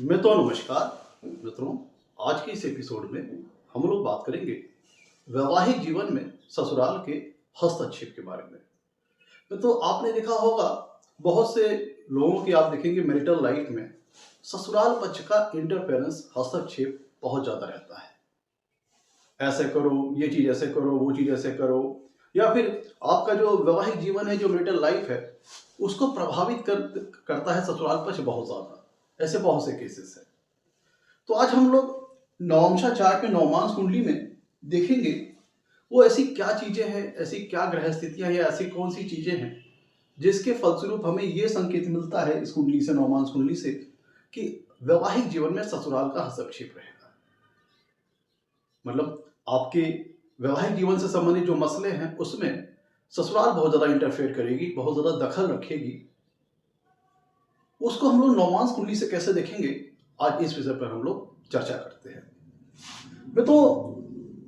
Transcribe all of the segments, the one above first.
नमस्कार मित्रों। आज के इस एपिसोड में हम लोग बात करेंगे वैवाहिक जीवन में ससुराल के हस्तक्षेप के बारे में। तो आपने देखा होगा, बहुत से लोगों की आप देखेंगे मैरिटल लाइफ में ससुराल पक्ष का इंटरफेरेंस, हस्तक्षेप बहुत ज़्यादा रहता है। ऐसे करो, ये चीज़ ऐसे करो, वो चीज़ ऐसे करो, या फिर आपका जो वैवाहिक जीवन है, जो मैरिटल लाइफ है, उसको प्रभावित करता है ससुराल पक्ष बहुत ज़्यादा। ऐसे बहुत से केसेस हैं। तो आज हम लोग नवमशा चार्ट में, नवमांश कुंडली में देखेंगे वो ऐसी क्या चीजें हैं, ऐसी क्या ग्रह स्थितियां या ऐसी कौन सी चीजें हैं जिसके फलस्वरूप हमें ये संकेत मिलता है इस कुंडली से, नवमांश कुंडली से, कि वैवाहिक जीवन में ससुराल का हस्तक्षेप रहेगा। मतलब आपके वैवाहिक जीवन से संबंधित जो मसले हैं उसमें ससुराल बहुत ज्यादा इंटरफेयर करेगी, बहुत ज्यादा दखल रखेगी। उसको हम लोग नवमांश कुंडली से कैसे देखेंगे, आज इस विषय पर हम लोग चर्चा करते हैं। तो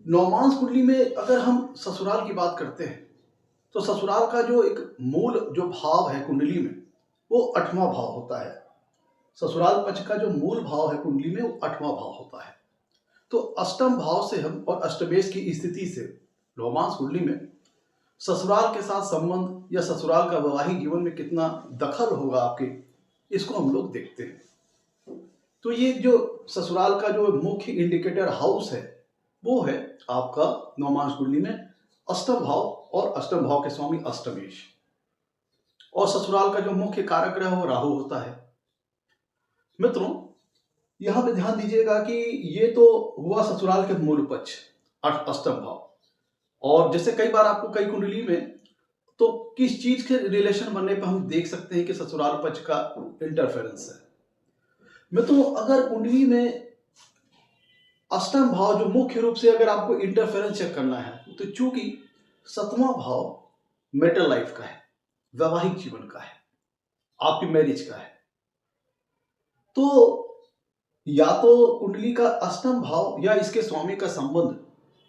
नवमांश कुंडली में अगर हम ससुराल की बात करते हैं तो ससुराल का जो एक मूल जो भाव है कुंडली में, वो 8वां भाव होता है। ससुराल पक्ष का जो मूल भाव है कुंडली में, वो 8वां भाव होता है। तो अष्टम भाव से हम, और अष्टमेश की स्थिति से नवमांश कुंडली में ससुराल के साथ संबंध या ससुराल का वैवाहिक जीवन में कितना दखल होगा आपके, इसको हम लोग देखते हैं। तो ये जो ससुराल का जो मुख्य इंडिकेटर हाउस है, वो है आपका नवमांश कुंडली में अष्टम भाव, और अष्टम भाव के स्वामी अष्टमेश। और ससुराल का जो मुख्य कारक ग्रह वो राहु होता है। मित्रों, यहां पे ध्यान दीजिएगा कि ये तो हुआ ससुराल के मूल पक्ष, अष्टम भाव। और जैसे कई बार आपको कई कुंडली में तो किस चीज के रिलेशन बनने पर हम देख सकते हैं कि ससुराल पक्ष का इंटरफेरेंस है। मित्रों, अगर कुंडली में अष्टम भाव जो मुख्य रूप से अगर आपको इंटरफेरेंस चेक करना है, तो चूंकि 7वां भाव मैरिटल लाइफ का है, वैवाहिक जीवन का है, आपकी मैरिज का है, तो या तो कुंडली का अष्टम भाव या इसके स्वामी का संबंध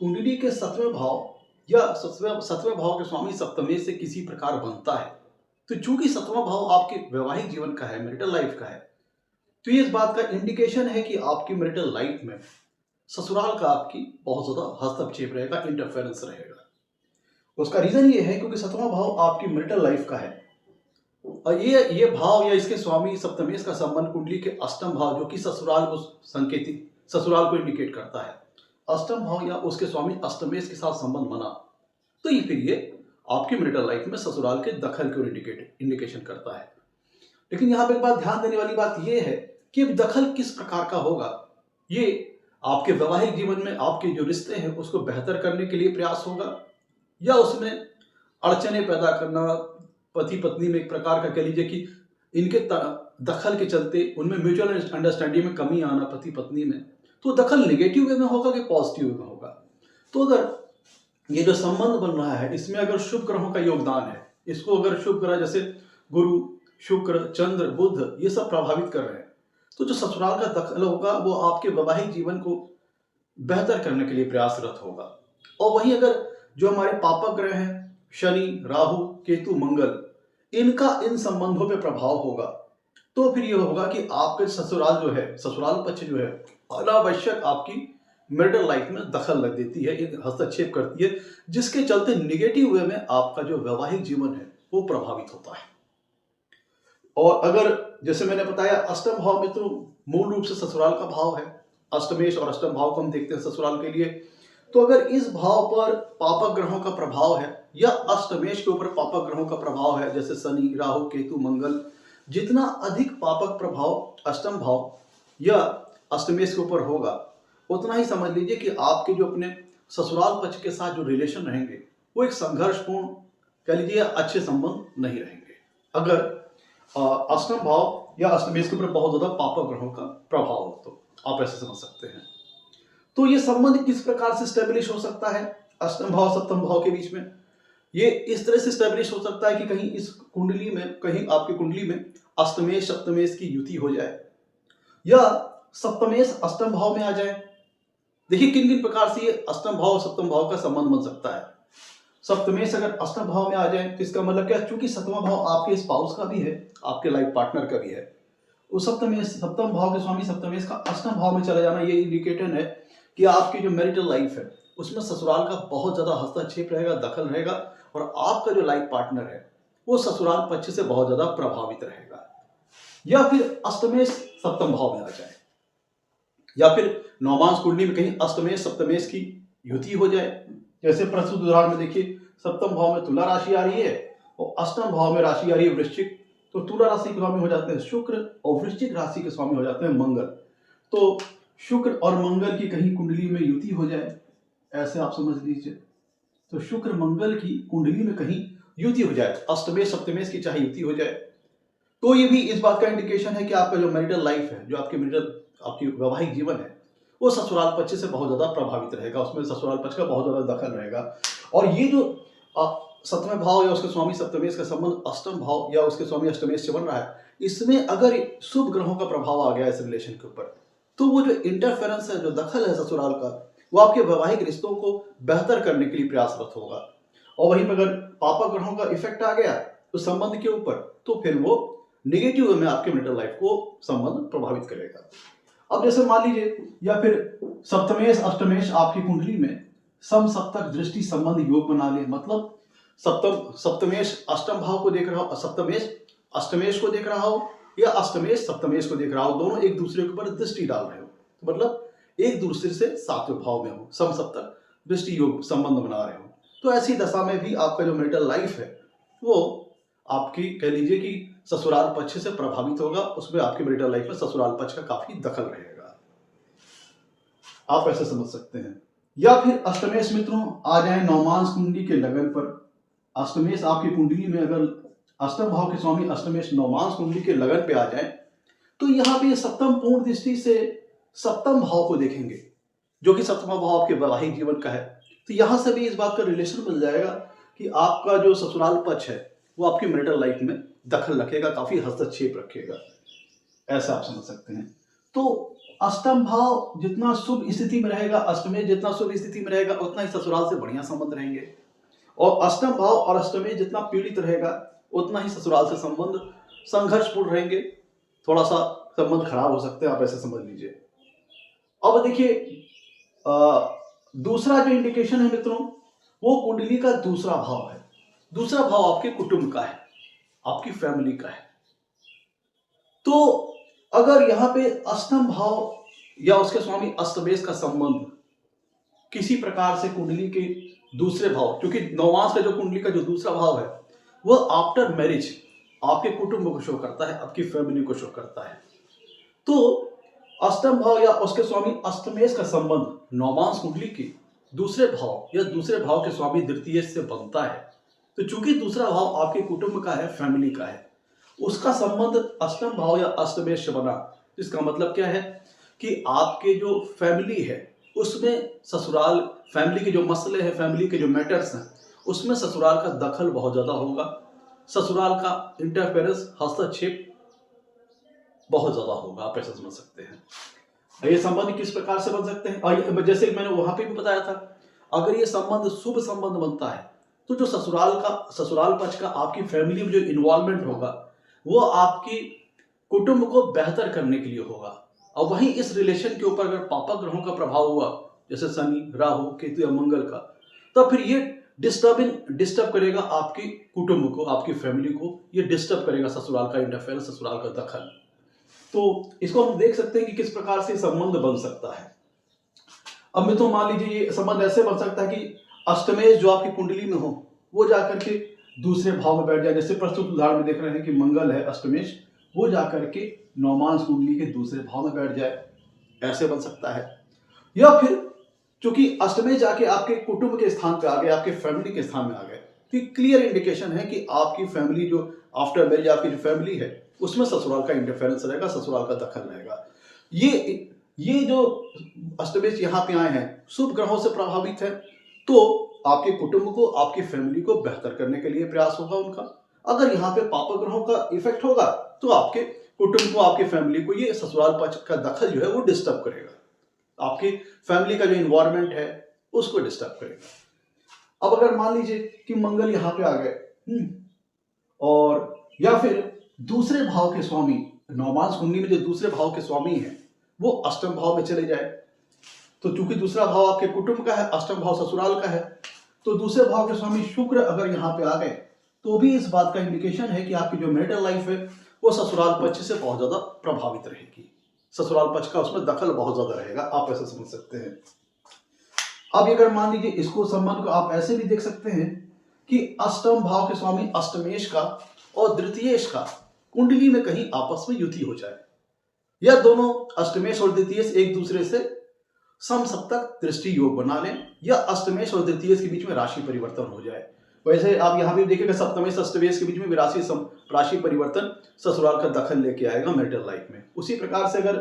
कुंडली के 7वें भाव या 7वें भाव के स्वामी सप्तमेश से किसी प्रकार बनता है। तो चूंकि 7वां भाव आपके वैवाहिक जीवन का है, मैरिटल लाइफ का है, तो ये इस बात का इंडिकेशन है कि आपकी मैरिटल लाइफ में ससुराल का आपकी बहुत ज्यादा हस्तक्षेप रहेगा, इंटरफेरेंस रहेगा। उसका रीजन ये है क्योंकि 7वां भाव आपकी मैरिटल लाइफ का है, और ये भाव या इसके स्वामी सप्तमेश का संबंध कुंडली के अष्टम भाव, जो कि ससुराल को संकेतित, ससुराल को इंडिकेट करता है, अष्टम भाव या उसके स्वामी अष्टमेश के साथ संबंध बना, तो ये फिर ये आपकी मैरिटल लाइफ में ससुराल के दखल को इंडिकेशन करता है। लेकिन यहाँ पे एक बात ध्यान देने वाली बात यह है कि दखल किस प्रकार का होगा। ये आपके वैवाहिक जीवन में आपके जो रिश्ते हैं उसको बेहतर करने के लिए प्रयास होगा, या उसमें अड़चने पैदा करना, पति पत्नी में एक प्रकार का कह लीजिए कि इनके दखल के चलते उनमें म्यूचुअल अंडरस्टैंडिंग में कमी आना पति पत्नी में, तो दखल नेगेटिव वे में होगा कि पॉजिटिव वे में होगा। तो अगर ये जो संबंध बन रहा है इसमें अगर शुभ ग्रहों का योगदान है, इसको अगर शुभ ग्रह जैसे गुरु, शुक्र, चंद्र, बुध ये सब प्रभावित कर रहे हैं, तो जो ससुराल का दखल होगा वो आपके वैवाहिक जीवन को बेहतर करने के लिए प्रयासरत होगा। और वहीं अगर जो हमारे पापक ग्रह हैं, शनि, राहु, केतु, मंगल, इनका इन संबंधों पे प्रभाव होगा, तो फिर ये होगा कि आपके ससुराल जो है, ससुराल पक्ष जो है, अनावश्यक आपकी मैरिटल लाइफ में दखल लग देती है, एक हस्तक्षेप करती है, जिसके चलते निगेटिव वे में आपका जो वैवाहिक जीवन है वो प्रभावित होता है। और अगर जैसे मैंने बताया अष्टम भाव में तो मूल रूप से ससुराल का भाव है, अष्टमेश और अष्टम भाव को हम देखते हैं ससुराल के लिए। तो अगर इस भाव पर पापक ग्रहों का प्रभाव है या अष्टमेश के ऊपर पापक ग्रहों का प्रभाव है, जैसे शनि, राहु, केतु, मंगल, जितना अधिक पापक प्रभाव अष्टम भाव या अष्टमेश के ऊपर होगा, उतना ही समझ लीजिए कि आपके जो अपने ससुराल पक्ष के साथ जो रिलेशन रहेंगे वो एक संघर्षपूर्ण, कह लीजिए अच्छे संबंध नहीं रहेंगे, अगर अष्टम भाव या अष्टमेश के ऊपर बहुत ज्यादा पापक ग्रहों का प्रभाव हो। तो आप ऐसे समझ सकते हैं। तो ये संबंध किस प्रकार से स्टेब्लिश हो सकता है अष्टम भाव सप्तम भाव के बीच में? ये इस तरह से स्टेब्लिश हो सकता है कि कहीं इस कुंडली में, कहीं आपकी कुंडली में अष्टमेश सप्तमेश की युति हो जाए, या सप्तमेश अष्टम भाव में आ जाए। देखिए किन किन प्रकार से ये अष्टम भाव और सप्तम भाव का संबंध बन सकता है। सप्तमेश अगर अष्टम भाव में आ जाए तो इसका मतलब क्या, चूंकि 7वां भाव आपके स्पाउस का भी है, आपके लाइफ पार्टनर का भी है, उस सप्तम भाव के स्वामी सप्तमेश का अष्टम भाव में चला जाना ये इंडिकेटर है कि आपकी जो मैरिटल लाइफ है उसमें ससुराल का बहुत ज्यादा हस्तक्षेप रहेगा, दखल रहेगा, और आपका जो लाइफ पार्टनर है वो ससुराल पक्ष से बहुत ज्यादा प्रभावित रहेगा। या फिर अष्टमेश सप्तम भाव में आ जाए, या फिर नवमांश कुंडली में कहीं अष्टमेश सप्तमेश की युति हो जाए। जैसे प्रस्तुत उदाहरण में देखिए, सप्तम भाव में तुला राशि आ रही है और अष्टम भाव में राशि आ रही है वृश्चिक, तो तुला राशि के स्वामी हो जाते हैं शुक्र और वृश्चिक राशि के स्वामी हो जाते हैं मंगल। तो शुक्र और मंगल की कहीं कुंडली में युति हो जाए, ऐसे आप समझ लीजिए। तो शुक्र मंगल की कुंडली में कहीं युति हो जाए, अष्टमेश सप्तमेश की चाहे युति हो जाए, तो ये भी इस बात का इंडिकेशन है कि आपका जो मैरिटल लाइफ है, जो आपकी वैवाहिक जीवन है, वो ससुराल पक्ष से बहुत ज्यादा प्रभावित रहेगा, उसमें ससुराल पक्ष का बहुत ज्यादा दखल रहेगा। और ये जो सप्तम भाव या उसके स्वामी सप्तमेश का संबंध अष्टम भाव या उसके स्वामी अष्टमेश से बन रहा है, इसमें अगर शुभ ग्रहों का प्रभाव आ गया इस रिलेशन के ऊपर, तो वो जो इंटरफेरेंस है, जो दखल है ससुराल का, वो आपके वैवाहिक रिश्तों को बेहतर करने के लिए प्रयासरत होगा। और वहीं पर अगर पापा ग्रहों का इफेक्ट आ गया उस संबंध के ऊपर, तो फिर वो नेगेटिव में आपके मैरिटल लाइफ को संबंध प्रभावित करेगा। अब जैसे मान लीजिए, या फिर सप्तमेश अष्टमेश आपकी कुंडली में सम सप्तक दृष्टि संबंध योग बना ले, मतलब सप्तमेश अष्टम भाव को देख रहा हो, सप्तमेश अष्टमेश को देख रहा हो, या अष्टमेश सप्तमेश को देख रहा हो, दोनों एक दूसरे के ऊपर दृष्टि डाल रहे हो, मतलब एक दूसरे से सातवें भाव में हो, सम सप्तक दृष्टि योग संबंध बना रहे हो, तो ऐसी दशा में भी आपका जो मैरिटल लाइफ है वो आपकी कह लीजिए कि ससुराल पक्ष से प्रभावित होगा, उसमें आपकी मैरिटल लाइफ में ससुराल पक्ष का काफी दखल रहेगा, आप ऐसे समझ सकते हैं। या फिर अष्टमेश मित्रों आ जाए नवमांश कुंडली के लगन पर, अष्टमेश आपकी कुंडली में अगर अष्टम भाव के स्वामी अष्टमेश नवमांश कुंडली के लगन पे आ जाए, तो यहाँ पे सप्तम पूर्ण दृष्टि से सप्तम भाव को देखेंगे, जो कि सप्तम भाव आपके वैवाहिक जीवन का है। तो यहाँ से भी इस बात का रिलेशन मिल जाएगा कि आपका जो ससुराल पक्ष है वो आपकी मैरिटल लाइफ में दखल रखेगा, काफी हस्तक्षेप रखेगा, ऐसा आप समझ सकते हैं। तो अष्टम भाव जितना शुभ स्थिति में रहेगा, अष्टमेश जितना शुभ स्थिति में रहेगा, उतना ही ससुराल से बढ़िया संबंध रहेंगे, और अष्टम भाव और अष्टमेश जितना पीड़ित रहेगा उतना ही ससुराल से संबंध संघर्षपूर्ण रहेंगे, थोड़ा सा संबंध खराब हो सकते हैं, आप ऐसे समझ लीजिए। अब देखिए दूसरा जो इंडिकेशन है मित्रों, वो कुंडली का दूसरा भाव है। दूसरा भाव आपके कुटुंब का है, आपकी फैमिली का है। तो अगर यहाँ पे अष्टम भाव या उसके स्वामी अष्टमेश का संबंध किसी प्रकार से कुंडली के दूसरे भाव, क्योंकि नवमांश का जो कुंडली का जो दूसरा भाव है वो आफ्टर मैरिज आपके कुटुंब को शो करता है, आपकी फैमिली को शो करता है। तो अष्टम भाव या उसके स्वामी अष्टमेश का संबंध नवमांश कुंडली के दूसरे भाव या दूसरे भाव के स्वामी द्वितीय से बनता है, तो चूंकि दूसरा भाव आपके कुटुंब का है, फैमिली का है, उसका संबंध अष्टम भाव या अष्टमेश से बना। इसका मतलब क्या है कि आपके जो फैमिली है उसमें ससुराल, फैमिली के जो मसले हैं, फैमिली के जो मैटर्स हैं, उसमें ससुराल का दखल बहुत ज्यादा होगा, ससुराल का इंटरफेरेंस, हस्तक्षेप बहुत ज्यादा होगा, आप ऐसा समझ सकते हैं। ये संबंध किस प्रकार से बन सकते हैं, जैसे मैंने वहां पे भी बताया था, अगर ये संबंध शुभ संबंध बनता है तो जो ससुराल पक्ष का आपकी फैमिली में जो इन्वॉल्वमेंट होगा वो आपकी कुटुंब को बेहतर करने के लिए होगा। और वहीं इस रिलेशन के ऊपर अगर पापा ग्रहों का प्रभाव हुआ, जैसे शनि, राहु, केतु या मंगल का, तो फिर ये डिस्टर्ब करेगा आपकी कुटुंब को, आपकी फैमिली को, ये डिस्टर्ब करेगा ससुराल का इंटरफेरेंस, ससुराल का दखल। तो इसको हम देख सकते हैं कि किस प्रकार से संबंध बन सकता है। अब मैं तो मान लीजिए ये संबंध ऐसे बन सकता है कि अष्टमेश जो आपकी कुंडली में हो वो जाकर के दूसरे भाव में बैठ जाए, जैसे प्रस्तुत उदाहरण में देख रहे हैं कि मंगल है अष्टमेश, वो जाकर के नवमांश कुंडली के दूसरे भाव में बैठ जाए, ऐसे बन सकता है। या फिर चूंकि अष्टमेश जाके आपके कुटुंब के स्थान पे आ गए, आपके फैमिली के स्थान में आ गए, तो क्लियर इंडिकेशन है कि आपकी फैमिली जो आफ्टर मैरिज आपकी जो फैमिली है उसमें ससुराल का इंटरफेरेंस रहेगा, ससुराल का दखल रहेगा। ये जो अष्टमेश यहाँ पे आए हैं शुभ ग्रहों से प्रभावित है, तो आपके कुटुंब को, आपकी फैमिली को बेहतर करने के लिए प्रयास होगा उनका। अगर यहाँ पे पाप ग्रहों का इफेक्ट होगा तो आपके कुटुंब को, आपकी फैमिली को ये ससुराल पक्ष का दखल जो है वो डिस्टर्ब करेगा, आपकी फैमिली का जो इन्वायरमेंट है उसको डिस्टर्ब करेगा। अब अगर मान लीजिए कि मंगल यहाँ पे आ गए और या फिर दूसरे भाव के स्वामी नौमांस कुंडली में जो दूसरे भाव के स्वामी हैं वो अष्टम भाव में चले जाए, तो चूंकि दूसरा भाव आपके कुटुंब का है, अष्टम भाव ससुराल का है, तो दूसरे भाव के स्वामी शुक्र अगर यहाँ पे आ गए तो भी इस बात का इंडिकेशन है कि आपकी जो मैरिटल लाइफ है वो ससुराल पक्ष से बहुत ज्यादा प्रभावित रहेगी। ससुराल पक्ष का उसमें दखल बहुत ज्यादा रहेगा, आप ऐसा समझ सकते हैं। अब अगर मान लीजिए इसको संबंध को आप ऐसे भी देख सकते हैं कि अष्टम भाव के स्वामी अष्टमेश का और द्वितीयेश का कुंडली में कहीं आपस में युति हो जाए, या दोनों अष्टमेश और द्वितीयेश एक दूसरे से समसप्तक दृष्टि योग बना लें, या अष्टमेश और द्वितीयेश के बीच में राशि परिवर्तन हो जाए। वैसे आप यहां भी देखेंगे सप्तमेश अष्टमेश के बीच में भी राशि परिवर्तन ससुराल का दखल लेके आएगा मैरिटल लाइफ में। उसी प्रकार से अगर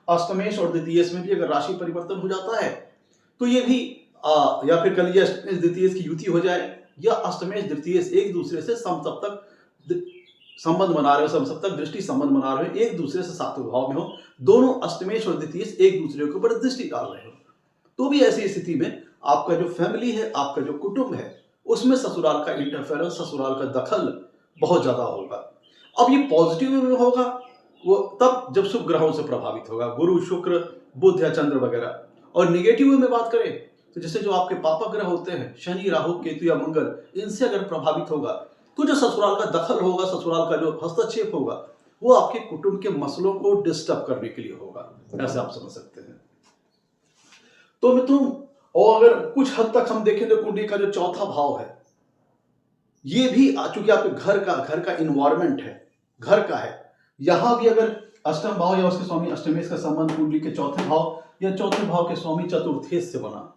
अष्टमेश और द्वितीयेश में भी अगर राशि परिवर्तन हो जाता है तो ये भी या फिर कह लीजिए अष्टमेश द्वितीयेश की युति हो जाए, या अष्टमेश द्वितीयेश एक दूसरे से समसप्तक संबंध बना रहे हो, समसप्तक दृष्टि संबंध बना रहे हो, एक दूसरे से सातवें भाव में हो, दोनों अष्टमेश और द्वितीयेश एक दूसरे के ऊपर दृष्टि डाल रहे हो, तो भी ऐसी स्थिति में आपका जो फैमिली है, आपका जो कुटुंब है, उसमें ससुराल का इंटरफेरेंस, ससुराल का दखल बहुत ज्यादा होगा। अब ये पॉजिटिव में होगा वो तब जब शुभ ग्रहों से प्रभावित होगा, गुरु शुक्र बुध या चंद्र वगैरह। और निगेटिव में बात करें तो जैसे जो आपके पापक ग्रह होते हैं शनि राहु केतु या मंगल, इनसे अगर प्रभावित होगा तो जो ससुराल का दखल होगा, ससुराल का जो हस्तक्षेप होगा वो आपके कुटुंब के मसलों को डिस्टर्ब करने के लिए होगा, ऐसे आप समझ सकते हैं। तो मित्रों, और अगर कुछ हद तक हम देखें तो कुंडली का जो चौथा भाव है ये भी चूंकि आपके घर का इन्वायरमेंट है, घर का है, यहां भी अगर अष्टम भाव या उसके स्वामी अष्टमेश का संबंध कुंडली के चौथे भाव या चौथे भाव के स्वामी चतुर्थेश से बना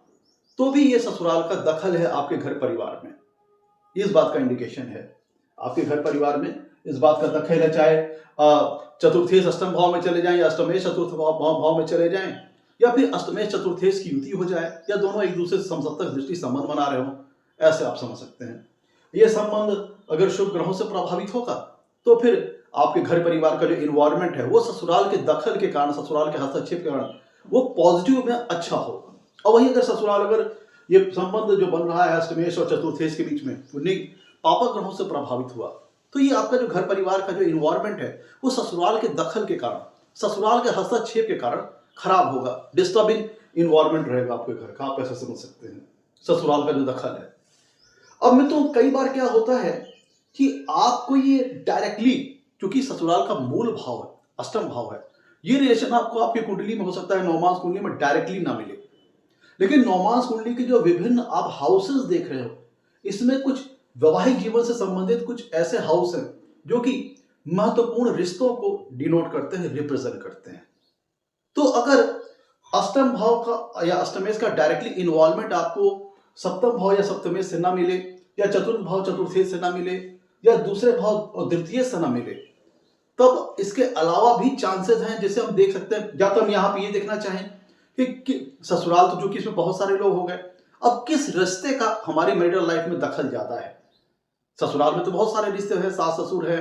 तो भी ये ससुराल का दखल है आपके घर परिवार में, इस बात का इंडिकेशन है। आपके घर परिवार में इस बात का दखल है, चाहे चतुर्थेश अष्टम भाव में चले जाएं या अष्टमेश चतुर्थ भाव में चले जाएं, या फिर अष्टमेश चतुर्थेश की युति हो जाए, या दोनों एक दूसरे से समसप्तक दृष्टि संबंध बना रहे हो, ऐसे आप समझ सकते हैं। यह संबंध अगर शुभ ग्रहों से प्रभावित होगा तो फिर आपके घर परिवार का जो इन्वायरमेंट है वो ससुराल के दखल के कारण, ससुराल के हस्तक्षेप के कारण वो पॉजिटिव में अच्छा होगा। और वहीं अगर ससुराल अगर ये संबंध जो बन रहा है अष्टमेश और चतुर्थेश के बीच में पापक ग्रहों से प्रभावित हुआ तो ये आपका जो घर परिवार का जो इन्वायरमेंट है वो ससुराल के दखल के कारण, ससुराल के हस्तक्षेप के कारण खराब होगा, डिस्टर्बिंग इन्वायरमेंट रहेगा आपके घर का, आप ऐसा समझ सकते हैं, ससुराल का जो दखल है। अब में तो कई बार क्या होता है कि आपको ये डायरेक्टली, क्योंकि ससुराल का मूल भाव है, अष्टम भाव है, ये रिलेशन आपको आपकी कुंडली में हो सकता है नौमांस कुंडली में डायरेक्टली ना मिले, लेकिन नौमांस कुंडली के जो विभिन्न आप हाउसेस देख रहे हो इसमें कुछ वैवाहिक जीवन से संबंधित कुछ ऐसे हाउस हैं जो कि महत्वपूर्ण रिश्तों को डिनोट करते हैं, रिप्रेजेंट करते हैं। तो अगर अष्टम भाव का या अष्टमेश का डायरेक्टली इन्वॉल्वमेंट आपको सप्तम भाव या सप्तमेश से ना मिले, या चतुर्थ भाव चतुर्थेश से ना मिले, या दूसरे भाव और द्वितीय से ना मिले, तब इसके अलावा भी चांसेस हैं जैसे हम देख सकते हैं। या तो हम यहाँ पे ये देखना चाहें कि ससुराल तो जो कि इसमें बहुत सारे लोग हो गए, अब किस रिश्ते का हमारी मैरिटल लाइफ में दखल ज्यादा है। ससुराल में तो बहुत सारे रिश्ते हैं, सास ससुर है,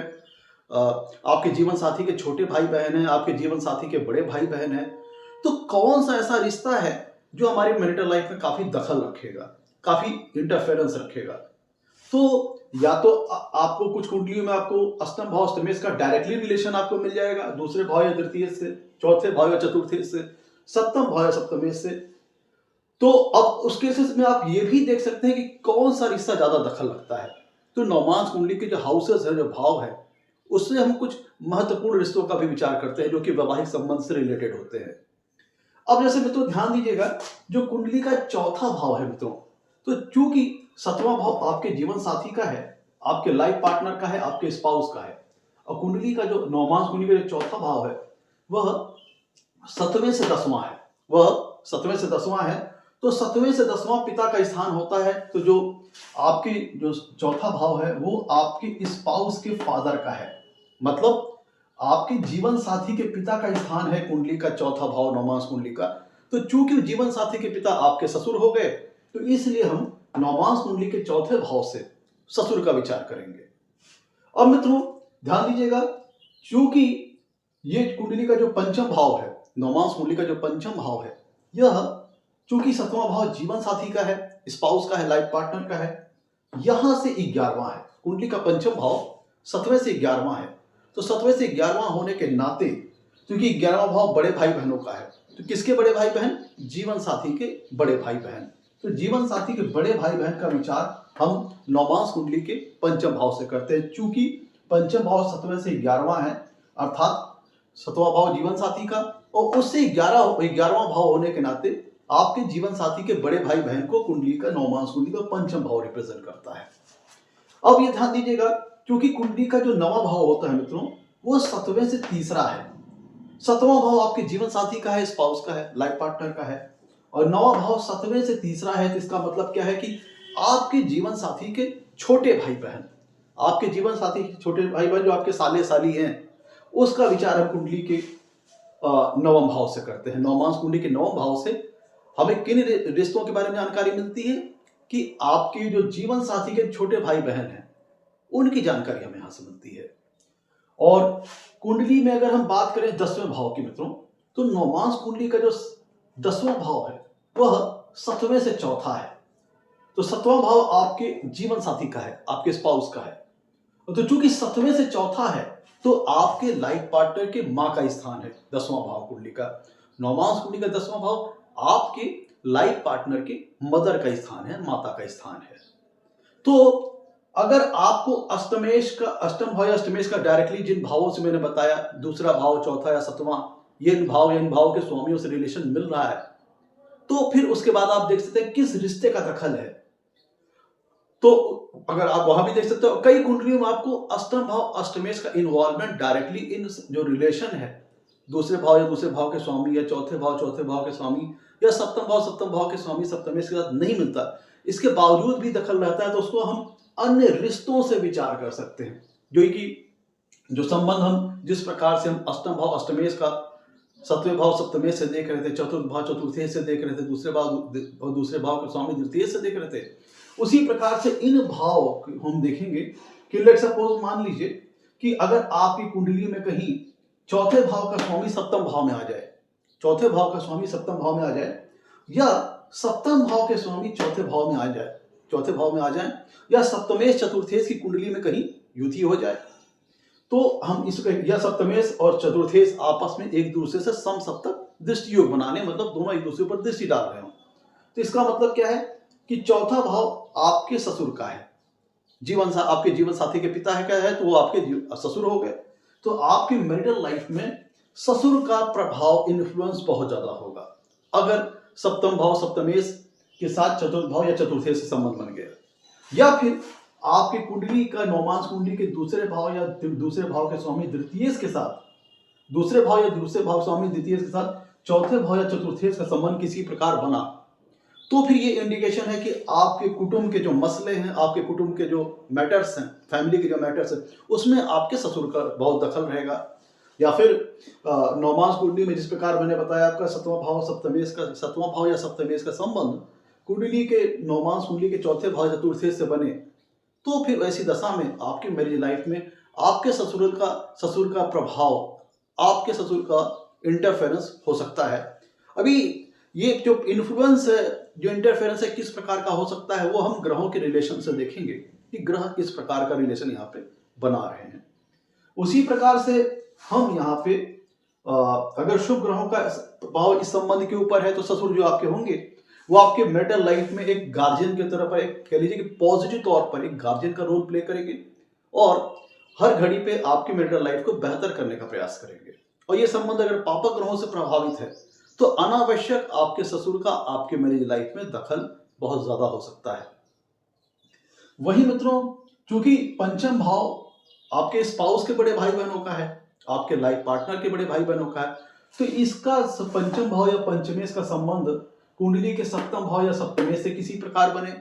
आपके जीवन साथी के छोटे भाई बहन है, आपके जीवन साथी के बड़े भाई बहन है, तो कौन सा ऐसा रिश्ता है जो हमारी मैरिटल लाइफ में काफी दखल रखेगा, काफी इंटरफेरेंस रखेगा। तो या तो आपको कुछ कुंडलियों में आपको अष्टम भाव अष्टमेश का डायरेक्टली रिलेशन आपको मिल जाएगा दूसरे भाव या तृतीय से, चौथे भाव या चतुर्थेश से, सप्तम भाव या सप्तमेश से। तो अब उस केसेस में आप ये भी देख सकते हैं कि कौन सा रिश्ता ज्यादा दखल रखता है। तो नौमांस कुंडली के जो हाउसेस है, जो भाव है, उससे हम कुछ महत्वपूर्ण रिश्तों का भी विचार करते हैं जो कि वैवाहिक संबंध से रिलेटेड होते हैं। अब जैसे मित्रों ध्यान दीजिएगा, जो कुंडली का चौथा भाव है मित्रों, तो चूंकि सतवां भाव आपके जीवन साथी का है, आपके लाइफ पार्टनर का है, आपके स्पाउस का है, और कुंडली का जो नौमांस कुंडली का जो चौथा भाव है वह सतवें से दसवां है, वह सतवें से दसवां है। तो सतवें से दसवां पिता का स्थान होता है। तो जो आपकी जो चौथा भाव है वो आपके स्पाउस के फादर का है, मतलब आपके जीवन साथी के पिता का स्थान है कुंडली का चौथा भाव नौमांस कुंडली का। तो चूंकि जीवन साथी के पिता आपके ससुर हो गए तो इसलिए हम नौमांस कुंडली के चौथे भाव से ससुर का विचार करेंगे। अब मित्रों ध्यान दीजिएगा, चूंकि ये कुंडली का जो पंचम भाव है, नौमांस कुंडली का जो पंचम भाव है, यह चूंकि सतवां भाव जीवन साथी का है, स्पाउस का है, लाइफ पार्टनर का है, यहां से 11वां है। कुंडली का पंचम भाव 7वें से 11वां है। तो 7वें से 11वां होने के नाते, क्योंकि 11वां भाव बड़े भाई बहनों का है, तो किसके बड़े भाई बहन? जीवन साथी के बड़े भाई बहन। तो जीवन साथी के बड़े भाई बहन का विचार हम नवमांश कुंडली के पंचम भाव से करते हैं। चूंकि पंचम भाव 7वें से 11वां है, अर्थात 7वां भाव जीवन साथी का, और उससे 11वां भाव होने के नाते आपके जीवन साथी के बड़े भाई बहन को कुंडली का नवमांश कुंडली का पंचम भाव रिप्रेजेंट करता है। अब ये ध्यान दीजिएगा, क्योंकि कुंडली का जो नवा भाव होता है मित्रों, वो 7वें से तीसरा है। 7वां भाव आपके जीवन साथी का है, स्पाउस का है, लाइफ पार्टनर का है, और नवा भाव 7वें से तीसरा है। तो इसका मतलब क्या है कि आपके जीवन साथी के छोटे भाई बहन, आपके जीवन साथी के छोटे भाई बहन जो आपके साले साली हैं, उसका विचार हम कुंडली के नवम भाव से करते हैं। नवमांश कुंडली के नवम भाव से हमें किन रिश्तों के बारे में जानकारी मिलती है कि आपके जो जीवन साथी के छोटे भाई बहन हैं, उनकी जानकारी हमें यहां से मिलती है। और कुंडली में अगर हम बात करें 10वें भाव की मित्रों, तो नवमांश कुंडली का जो 10वां भाव है वह 7वें से चौथा है। तो 7वां भाव आपके जीवन साथी का है, आपके स्पाउस का है। तो चूंकि 7वें से चौथा है, तो आपके लाइफ पार्टनर के मां का स्थान है 10वां भाव कुंडली का। नवमांश कुंडली का 10वां भाव आपके लाइफ पार्टनर के मदर का स्थान है, माता का स्थान है। तो अगर आपको अष्टम भाव या अष्टमेश का डायरेक्टली जिन भावों से मैंने बताया, दूसरा भाव, चौथा या 7वां, ये इन भाव के स्वामियों से रिलेशन मिल रहा है, तो फिर उसके बाद आप देख सकते हैं किस रिश्ते का दखल है। तो अगर आप वहां भी देख सकते हो, कई कुंडलियों में आपको अष्टम भाव अष्टमेश का इन्वॉल्वमेंट डायरेक्टली इन जो रिलेशन है, दूसरे भाव या दूसरे भाव के स्वामी, या चौथे भाव के स्वामी, या सप्तम भाव के स्वामी सप्तमेश के साथ नहीं मिलता, इसके बावजूद भी दखल रहता है, तो उसको हम अन्य रिश्तों से विचार कर सकते हैं। जो संबंध हम जिस प्रकार से हम अष्टम भाव अष्टमेश का 7वें भाव सप्तमेश से देख रहे थे, चतुर्थ भाव चतुर्थेश से देख रहे थे, दूसरे भाव के स्वामी द्वितीय से देख रहे थे, उसी प्रकार से इन भाव हम देखेंगे कि लेट्स सपोज मान लीजिए कि अगर आपकी कुंडली में कहीं चौथे भाव का स्वामी सप्तम भाव में आ जाए, चौथे भाव का स्वामी सप्तम भाव में आ जाए, या सप्तम भाव के स्वामी चौथे भाव में आ जाए, या सप्तमेश चतुर्थेश की कुंडली में कहीं युति हो जाए, तो हम इसको, या सप्तमेश और चतुर्थेश आपस में एक दूसरे से समसप्तक दृष्टि योग बनाने, मतलब दोनों एक दूसरे पर दृष्टि डाल रहे हो, तो इसका मतलब क्या है कि चौथा भाव आपके ससुर का है, आपके जीवन साथी के पिता है क्या है, तो वो आपके ससुर हो गए। तो आपकी मैरिटल लाइफ में ससुर का प्रभाव, इन्फ्लुएंस बहुत ज्यादा होगा अगर सप्तम भाव सप्तमेश के साथ चतुर्थ भाव या चतुर्थेश से संबंध बन गया, या फिर आपकी कुंडली का नवमांश कुंडली के दूसरे भाव या दूसरे भाव के स्वामी द्वितीयेश के साथ, दूसरे भाव या दूसरे भाव स्वामी द्वितीयेश के साथ चौथे भाव या चतुर्थेश का संबंध किसी प्रकार बना, तो फिर ये इंडिकेशन है कि आपके कुटुंब के जो मसले हैं, आपके कुटुंब के जो मैटर्स हैं, फैमिली के जो मैटर्स हैं, उसमें आपके ससुर का बहुत दखल रहेगा। या फिर नवमांश कुंडली में जिस प्रकार मैंने बताया, आपका 7वां भाव या सप्तमेश का संबंध कुंडली के नवमांश कुंडली के चौथे भाव चतुर्थेश से बने, तो फिर ऐसी दशा में आपके मैरिज लाइफ में आपके ससुर का प्रभाव, आपके ससुर का इंटरफेरेंस हो सकता है। अभी ये जो इन्फ्लुएंस है, जो इंटरफेरेंस है, किस प्रकार का हो सकता है, वो हम ग्रहों के रिलेशन से देखेंगे कि ग्रह किस प्रकार का रिलेशन यहाँ पे बना रहे हैं। उसी प्रकार से हम यहाँ पे अगर शुभ ग्रहों का प्रभाव इस संबंध के ऊपर है, तो ससुर जो आपके होंगे वो आपके मैरिटल लाइफ में एक गार्जियन के तरह पर, एक कह लीजिए कि पॉजिटिव तौर पर एक गार्जियन का रोल प्ले करेंगे, और हर घड़ी पे आपकी मैरिटल लाइफ को बेहतर करने का प्रयास करेंगे। और ये संबंध अगर पापक ग्रहों से प्रभावित है, तो अनावश्यक आपके ससुर का आपके मैरिज लाइफ में दखल बहुत ज्यादा हो सकता है। वही मित्रों, क्योंकि पंचम भाव आपके स्पाउस के बड़े भाई बहनों का है, आपके लाइफ पार्टनर के बड़े भाई बहनों का है, तो इसका पंचम भाव या पंचमेश का संबंध कुंडली के सप्तम भाव या सप्तमेश से किसी प्रकार बने,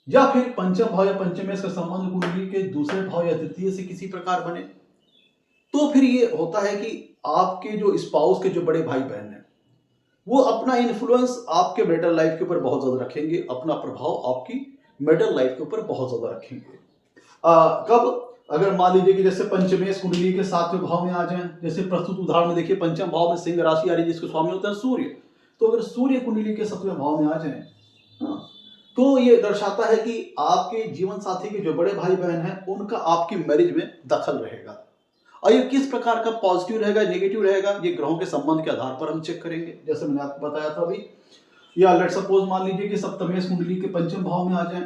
या फिर पंचम भाव या पंचमेश का संबंध कुंडली के दूसरे भाव या तृतीय से किसी प्रकार बने, तो फिर ये होता है कि आपके जो स्पाउस के जो बड़े भाई बहन हैं, वो अपना इन्फ्लुएंस आपके मैरिटल लाइफ के ऊपर बहुत ज्यादा रखेंगे, अपना प्रभाव आपकी मैरिटल लाइफ के ऊपर बहुत ज्यादा रखेंगे। कब? अगर मान लीजिए कि जैसे पंचमेश कुंडली के 7वें भाव में आ जाएं, जैसे प्रस्तुत उदाहरण में देखिए, पंचम भाव में सिंह राशि आ रही है जिसके स्वामी होते हैं सूर्य, तो अगर सूर्य कुंडली के 7वें भाव में आ जाए, तो ये दर्शाता है कि आपके जीवन साथी के जो बड़े भाई बहन हैं उनका आपकी मैरिज में दखल रहेगा। और ये किस प्रकार का पॉजिटिव रहेगा, नेगेटिव रहेगा, ये ग्रहों के संबंध के आधार पर हम चेक करेंगे। जैसे मैंने आपको बताया था अभी, या लेट सपोज मान लीजिए कि सप्तमेश कुंडली के पंचम भाव में आ जाए,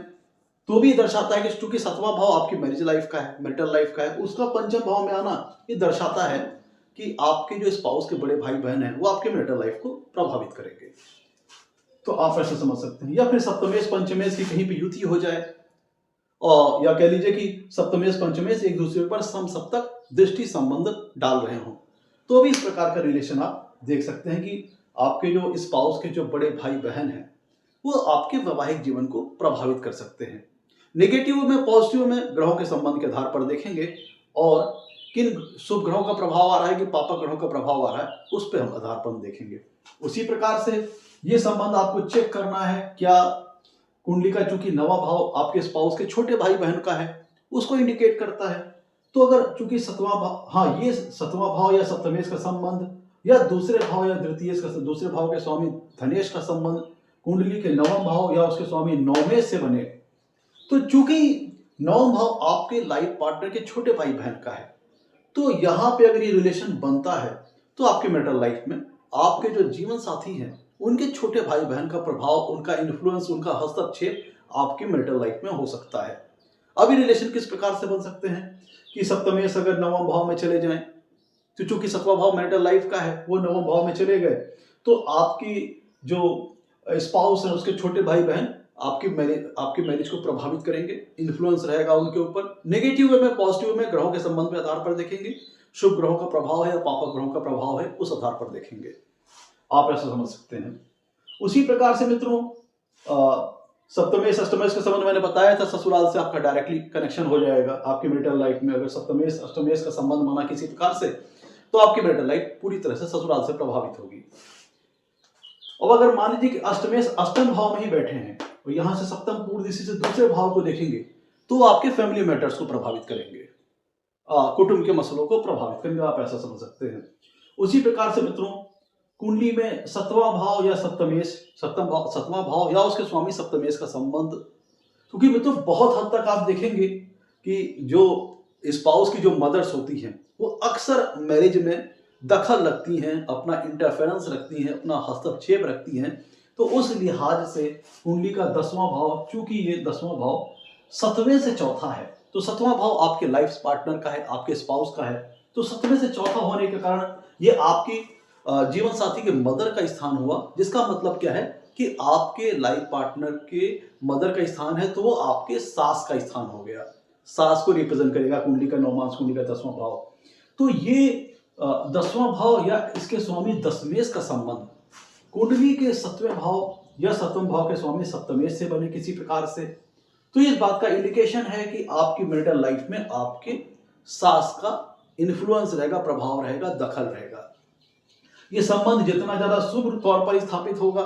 तो भी दर्शाता है कि चूंकि सातवां भाव आपकी मैरिज लाइफ का है, मैरिटल लाइफ का है, उसका पंचम भाव में आना ये दर्शाता है कि आपके जो स्पाउस के बड़े भाई बहन हैं वो आपके मैरिटल लाइफ को प्रभावित करेंगे। तो आप ऐसे समझ सकते हैं। या फिर सप्तमेश पंचमेश की कहीं पे युति हो जाए, और या कह लीजिए कि सप्तमेश पंचमेश एक दूसरे पर समसप्तक दृष्टि संबंध डाल रहे हों, तो भी इस प्रकार का रिलेशन आप देख सकते हैं कि आपके जो स्पाउस के जो बड़े भाई बहन हैं वो आपके वैवाहिक जीवन को प्रभावित कर सकते हैं। नेगेटिव में पॉजिटिव में ग्रहों के संबंध के आधार पर देखेंगे, और किन शुभ ग्रहों का प्रभाव आ रहा है कि पापक ग्रहों का प्रभाव आ रहा है उस पर हम आधार पर हम देखेंगे। उसी प्रकार से ये संबंध आपको चेक करना है, क्या कुंडली का चूंकि नवा भाव आपके स्पाउस के छोटे भाई बहन का है उसको इंडिकेट करता है। तो अगर चूंकि सतवां भाव, हाँ ये सतवां भाव या सप्तमेश का संबंध, या दूसरे भाव या द्वितीय का दूसरे भाव के स्वामी धनेश का संबंध कुंडली के नवम भाव या उसके स्वामी नौमेश से बने, तो चूंकि नवम भाव आपके लाइफ पार्टनर के छोटे भाई बहन का है, तो यहाँ पे अगर ये रिलेशन बनता है तो आपके मैरिटल लाइफ में आपके जो जीवन साथी हैं उनके छोटे भाई बहन का प्रभाव, उनका इन्फ्लुएंस, उनका हस्तक्षेप आपके मैरिटल लाइफ में हो सकता है। अभी रिलेशन किस प्रकार से बन सकते हैं कि सप्तमेश अगर नवम भाव में चले जाएं, तो चूंकि सतवां भाव मैरिटल लाइफ का है वो नवम भाव में चले गए, तो आपकी जो स्पाउस है उसके छोटे भाई बहन आपकी मैरिज को प्रभावित करेंगे, इन्फ्लुएंस रहेगा उनके ऊपर। नेगेटिव वे में पॉजिटिव में ग्रहों के संबंध में आधार पर देखेंगे, शुभ ग्रहों का प्रभाव है या पापक ग्रहों का प्रभाव है उस आधार पर देखेंगे। आप ऐसा समझ सकते हैं। उसी प्रकार से मित्रों सप्तमेश अष्टमेश का संबंध मैंने बताया था, ससुराल से आपका डायरेक्टली कनेक्शन हो जाएगा आपकी मैरिटल लाइफ में। अगर सप्तमेश अष्टमेश का संबंध माना किसी प्रकार से, तो आपकी मैरिटल लाइफ पूरी तरह से ससुराल से प्रभावित होगी। अब अगर मान लीजिए कि अष्टमेश अष्टम भाव में ही बैठे हैं और यहां से सप्तम पूर्व दिशा से दूसरे भाव को देखेंगे, तो आपके फैमिली मैटर्स को प्रभावित करेंगे, कुटुंब के मसलों को प्रभावित करेंगे। आप ऐसा समझ सकते हैं। उसी प्रकार से मित्रों कुंडली में सतवां भाव या सप्तमेश, सतवां भाव या उसके स्वामी सप्तमेश का संबंध, क्योंकि मित्रों बहुत हद तक आप देखेंगे कि जो स्पाउस की जो मदर्स होती हैं वो अक्सर मैरिज में दखल रखती हैं, अपना इंटरफेरेंस रखती हैं, अपना हस्तक्षेप रखती हैं। तो उस लिहाज से कुंडली का 10वां भाव, चूंकि ये 10वां भाव 7वें से चौथा है, तो 7वां भाव आपके लाइफ पार्टनर का है, आपके स्पाउस का है, तो 7वें से चौथा होने के कारण ये आपकी जीवन साथी के मदर का स्थान हुआ, जिसका मतलब क्या है कि आपके लाइफ पार्टनर के मदर का स्थान है, तो वो आपके सास का स्थान हो गया। सास को रिप्रेजेंट करेगा कुंडली का नौमांश, कुंडली का 10वां भाव। तो ये 10वां भाव या इसके स्वामी दशमेश का संबंध कुंडली के 7वें भाव या 7वें भाव के स्वामी सप्तमेश से बने किसी प्रकार से, तो इस बात का इंडिकेशन है कि आपकी मैरिटल लाइफ में आपके सास का इन्फ्लुएंस रहेगा, प्रभाव रहेगा, दखल रहेगा। ये संबंध जितना ज्यादा शुभ तौर पर स्थापित होगा,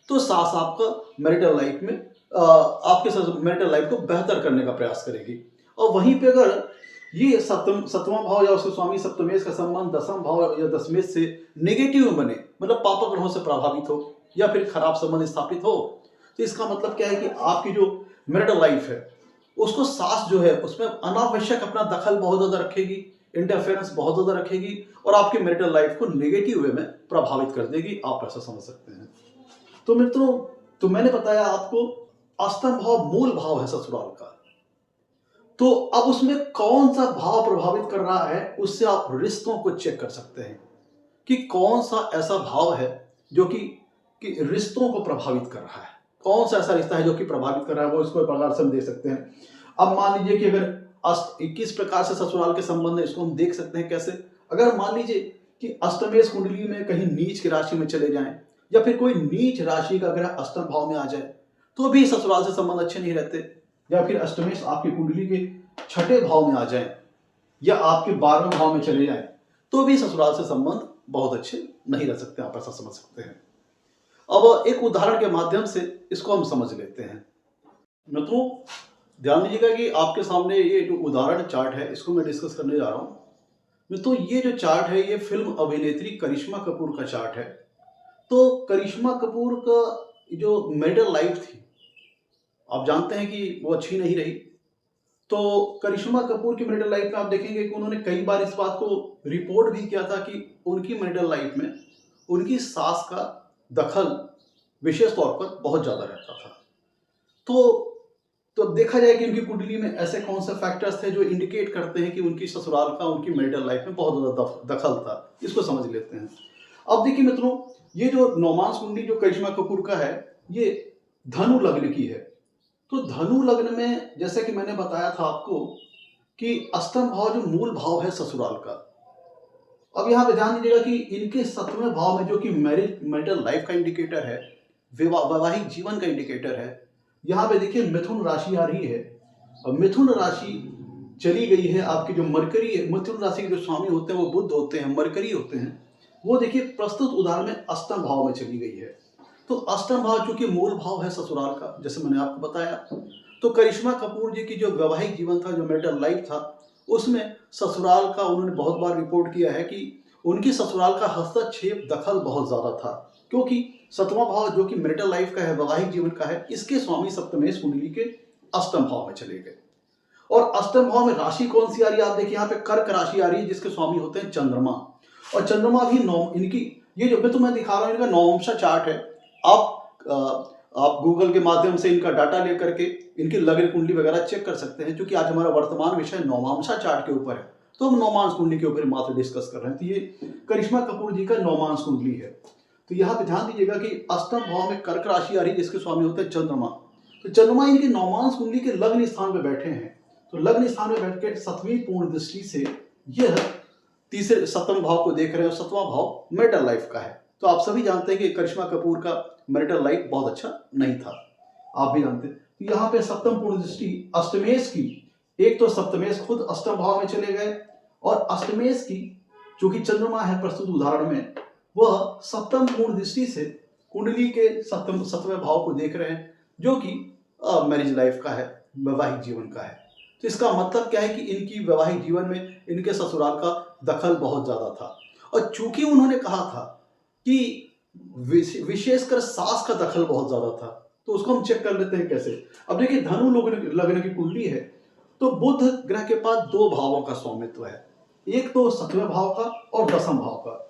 तो सास आपका मैरिटल लाइफ में आपके मैरिटल लाइफ को बेहतर करने का प्रयास करेगी। और वहीं पे अगर ये 7वां भाव या उसके स्वामी सप्तमेश का संबंध 10वां भाव या दशमेश से नेगेटिव में बने, मतलब पापक ग्रहों से प्रभावित हो या फिर खराब संबंध स्थापित हो, तो इसका मतलब क्या है कि आपकी जो मैरिटल लाइफ है उसको सास जो है उसमें अनावश्यक अपना दखल बहुत ज्यादा रखेगी, इंटरफेरेंस बहुत ज्यादा रखेगी और आपके मैरिटल लाइफ को नेगेटिव वे में प्रभावित कर देगी। आप ऐसा समझ सकते हैं। तो मित्रों, तो मैंने बताया आपको अष्टम भाव मूल भाव है ससुराल का, तो अब उसमें कौन सा भाव प्रभावित कर रहा है उससे आप रिश्तों को चेक कर सकते हैं कि कौन सा ऐसा भाव है जो कि रिश्तों को प्रभावित कर रहा है, कौन सा ऐसा रिश्ता है जो कि प्रभावित कर रहा है, वो इसको प्रकार से हम देख सकते हैं। अब मान लीजिए कि अगर 21 प्रकार से ससुराल के संबंध है, इसको हम देख सकते हैं कैसे। अगर मान लीजिए कि अष्टमेश कुंडली में कहीं नीच की राशि में चले जाएं या फिर कोई नीच राशि का ग्रह अष्टम भाव में आ जाए, तो भी ससुराल से संबंध अच्छे नहीं रहते। या फिर अष्टमेश आपकी कुंडली के 6ठे भाव में आ जाए या आपके 12वें भाव में चले जाए, तो भी ससुराल से संबंध बहुत अच्छे नहीं रह सकते। आप ऐसा समझ सकते हैं। अब एक उदाहरण के माध्यम से इसको हम समझ लेते हैं। मित्रों, ध्यान दीजिएगा कि आपके सामने ये जो उदाहरण चार्ट है इसको मैं डिस्कस करने जा रहा हूं। मित्रों, ये जो चार्ट है ये फिल्म अभिनेत्री करिश्मा कपूर का चार्ट है। तो करिश्मा कपूर का जो मैरिटल लाइफ थी आप जानते हैं कि वो अच्छी नहीं रही। तो करिश्मा कपूर की मैरिटल लाइफ में आप देखेंगे कि उन्होंने कई बार इस बात को रिपोर्ट भी किया था कि उनकी मैरिटल लाइफ में उनकी सास का दखल विशेष तौर पर बहुत ज़्यादा रहता था। तो तो अब देखा जाए कि उनकी कुंडली में ऐसे कौन से फैक्टर्स थे जो इंडिकेट करते हैं कि उनकी ससुराल का उनकी मैरिटल लाइफ में बहुत ज़्यादा दखल था। इसको समझ लेते हैं। अब देखिए मित्रों, ये जो नौमांस कुंडली जो करिश्मा कपूर का है, ये धनु लग्न की है। तो धनु लग्न में जैसे कि मैंने बताया था आपको कि अष्टम भाव जो मूल भाव है ससुराल का। अब यहाँ पे ध्यान दीजिएगा कि इनके 7वें भाव में जो कि मैरिटल लाइफ का इंडिकेटर है, वैवाहिक जीवन का इंडिकेटर है, यहाँ पे देखिए मिथुन राशि आ रही है। और मिथुन राशि चली गई है आपकी जो मरकरी है, मिथुन राशि के जो स्वामी होते हैं वो बुध होते हैं, मरकरी होते हैं। वो देखिए प्रस्तुत उदाहरण में अष्टम भाव में चली गई है। तो अष्टम भाव चूंकि मूल भाव है ससुराल का, जैसे मैंने आपको बताया, तो करिश्मा कपूर जी की जो वैवाहिक जीवन था, जो मैरिटल लाइफ था, उसमें ससुराल का उन्होंने बहुत बार रिपोर्ट किया है कि उनकी ससुराल का हस्तक्षेप दखल बहुत ज्यादा था। क्योंकि 7वां भाव जो कि मैरिटल लाइफ का है, वैवाहिक जीवन का है, इसके स्वामी सप्तमेश कुंडली के अष्टम भाव में चले गए। और अष्टम भाव में राशि कौन सी आ रही है? आप देखिए यहाँ पे कर्क राशि आ रही है, जिसके स्वामी होते हैं चंद्रमा। और चंद्रमा भी इनकी ये जो मैं तुम्हें दिखा रहा हूँ, इनका नवमशा चार्ट है। आप गूगल के माध्यम से इनका डाटा लेकर के इनकी लग्न कुंडली वगैरह चेक कर सकते हैं। क्योंकि आज हमारा वर्तमान विषय नवमांशा चार्ट के ऊपर है, तो हम नवमांश कुंडली के ऊपर मात्र डिस्कस कर रहे हैं। तो ये करिश्मा कपूर जी का नवमांश कुंडली है। तो यहाँ पे ध्यान दीजिएगा कि अष्टम भाव में कर्क राशि आ रही है, जिसके स्वामी होते हैं चंद्रमा। तो चंद्रमा इनके नवमांश कुंडली के लग्न स्थान पे बैठे हैं। तो लग्न स्थान में बैठ के 7वीं पूर्ण दृष्टि से यह तीसरे 7वें भाव को देख रहे हैं। और 7वां भाव मैरिटल लाइफ का है। तो आप सभी जानते हैं कि करिश्मा कपूर का मैरिटल लाइफ बहुत अच्छा नहीं था, आप भी जानते हैं। तो यहाँ पे 7वीं पूर्ण दृष्टि अष्टमेश की, एक तो सप्तमेश खुद अष्टम भाव में चले गए, और अष्टमेश की जो कि चंद्रमा है प्रस्तुत उदाहरण में, वह 7वीं पूर्ण दृष्टि से कुंडली के 7वें भाव को देख रहे हैं, जो कि मैरिज लाइफ का है, वैवाहिक जीवन का है। तो इसका मतलब क्या है कि इनकी वैवाहिक जीवन में इनके ससुराल का दखल बहुत ज्यादा था। और चूंकि उन्होंने कहा था कि विशेषकर सास का दखल बहुत ज्यादा था, तो उसको हम चेक कर लेते हैं कैसे। अब देखिए धनु लग्न की कुंडली है, तो बुध ग्रह के पास 2 भावों का स्वामित्व है, एक तो 7वें भाव का और 10वें भाव का।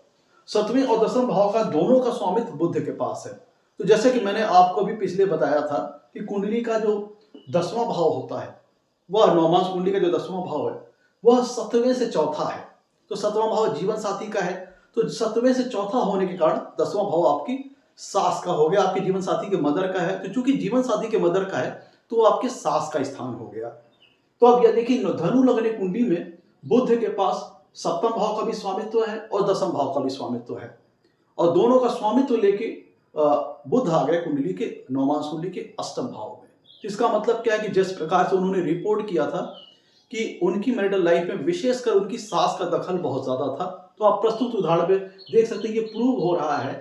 7वें और 10वें भाव का दोनों का स्वामित्व बुध के पास है। तो जैसे कि मैंने आपको भी पिछले बताया था कि कुंडली का जो 10वां भाव होता है, वह नवमांश कुंडली का जो 10वां भाव है, वह 7वें से चौथा है। तो 7वां भाव जीवन साथी का है, तो 7वें से चौथा होने के कारण 10वां भाव आपकी सास का हो गया, आपके जीवन साथी के मदर का है। तो चूंकि जीवन साथी के मदर का है, तो आपके सास का स्थान हो गया। तो अब यह देखिए धनु लग्न कुंडली में बुध के पास 7वां भाव का भी स्वामित्व है और 10वां भाव का भी स्वामित्व है, और दोनों का स्वामित्व लेके बुध आ गए कुंडली के नवमांश कुंडली के अष्टम भाव में। इसका मतलब क्या है कि जिस प्रकार से उन्होंने रिपोर्ट किया था कि उनकी मैरिटल लाइफ में विशेषकर उनकी सास का दखल बहुत ज्यादा था, तो आप प्रस्तुत उदाहरण में देख सकते हैं कि प्रूव हो रहा है।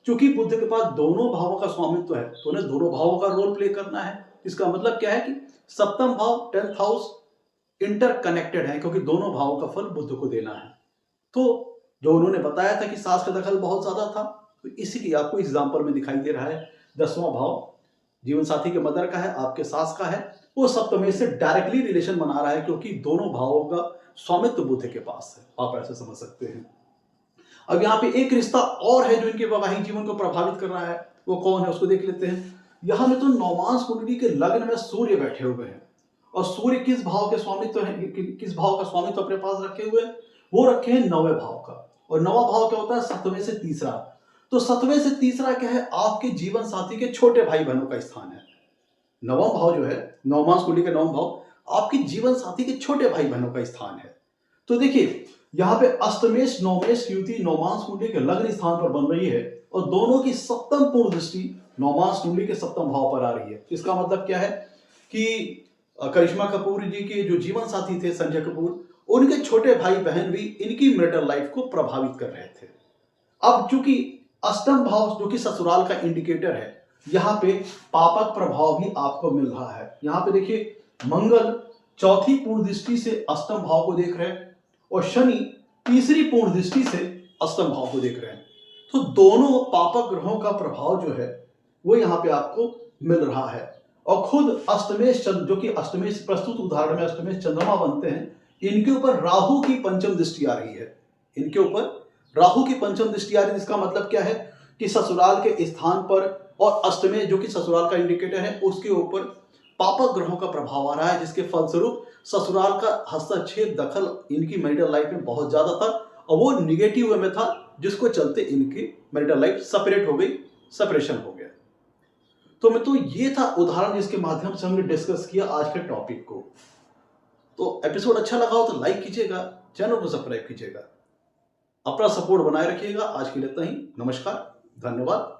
क्योंकि बुध के पास दोनों भावों का स्वामित्व है, तो उन्हें दोनों भावों का रोल प्ले करना है। इसका मतलब क्या है कि 7वां भाव 10th हाउस इंटरकनेक्टेड है, क्योंकि दोनों भावों का फल बुध को देना है। तो जो उन्होंने बताया था कि सास का दखल बहुत ज्यादा था, तो इसीलिए आपको एग्जाम्पल में दिखाई दे रहा है 10वां भाव जीवन साथी के मदर का है, आपके सास का है, वो सप्तमेश से डायरेक्टली रिलेशन बना रहा है, क्योंकि दोनों भावों का स्वामित्व बुध के पास है। आप ऐसे समझ सकते हैं। अब यहाँ पे एक रिश्ता और है जो इनके वैवाहिक जीवन को प्रभावित कर रहा है, वो कौन है उसको देख लेते हैं। यहाँ में तो नवमांश कुंडली के लग्न में सूर्य बैठे हुए हैं, और सूर्य किस भाव के स्वामित्व है, किस भाव का स्वामित्व अपने पास रखे हुए हैं, वो रखे हैं 9वें भाव का। और 9वां भाव क्या होता है? 7वें से तीसरा। तो 7वें से तीसरा क्या है? आपके जीवन साथी के छोटे भाई बहनों का स्थान है। 9वां भाव जो है, नवमांश कुंडली का 9वां भाव आपके जीवन साथी के छोटे भाई बहनों का स्थान है। तो देखिए यहाँ पे अष्टमेश नवमेश युति नवमांश कुंडली के लग्न स्थान पर बन रही है, और दोनों की 7वीं पूर्ण दृष्टि नवमांश कुंडली के 7वें भाव पर आ रही है। इसका मतलब क्या है कि करिश्मा कपूर जी के जो जीवन साथी थे संजय कपूर, उनके छोटे भाई बहन भी इनकी मैरिटल लाइफ को प्रभावित कर रहे थे। अब चूंकि अष्टम भाव जो कि ससुराल का इंडिकेटर है, यहाँ पे पापक प्रभाव भी आपको मिल रहा है। यहाँ पे देखिए मंगल 4थी पूर्ण दृष्टि से अष्टम भाव को देख रहे हैं, और शनि 3री पूर्ण दृष्टि से अष्टम भाव को देख रहे हैं। तो दोनों पापक ग्रहों का प्रभाव जो है वो यहाँ पे आपको मिल रहा है। और खुद अष्टमेश चंद्र, जो कि अष्टमेश प्रस्तुत उदाहरण में अष्टमेश चंद्रमा बनते हैं, इनके ऊपर राहु की पंचम दृष्टि आ रही है। इनके ऊपर राहु की पंचम दृष्टि आ रही है। इसका मतलब क्या है कि ससुराल के स्थान पर और अष्टमेश, जो कि ससुराल का इंडिकेटर है, उसके ऊपर पापक ग्रहों का प्रभाव आ रहा है, जिसके फलस्वरूप ससुराल का हस्तक्षेप, दखल इनकी मैरिटल लाइफ में बहुत ज्यादा था और वो निगेटिव वे में था, जिसको चलते इनकी मैरिटल लाइफ सेपरेट हो गई, सेपरेशन हो गया। तो ये था उदाहरण जिसके माध्यम से हमने डिस्कस किया आज के टॉपिक को। तो एपिसोड अच्छा लगा हो तो लाइक कीजिएगा, चैनल को सब्सक्राइब कीजिएगा, अपना सपोर्ट बनाए रखिएगा। आज के लिए इतना ही। नमस्कार, धन्यवाद।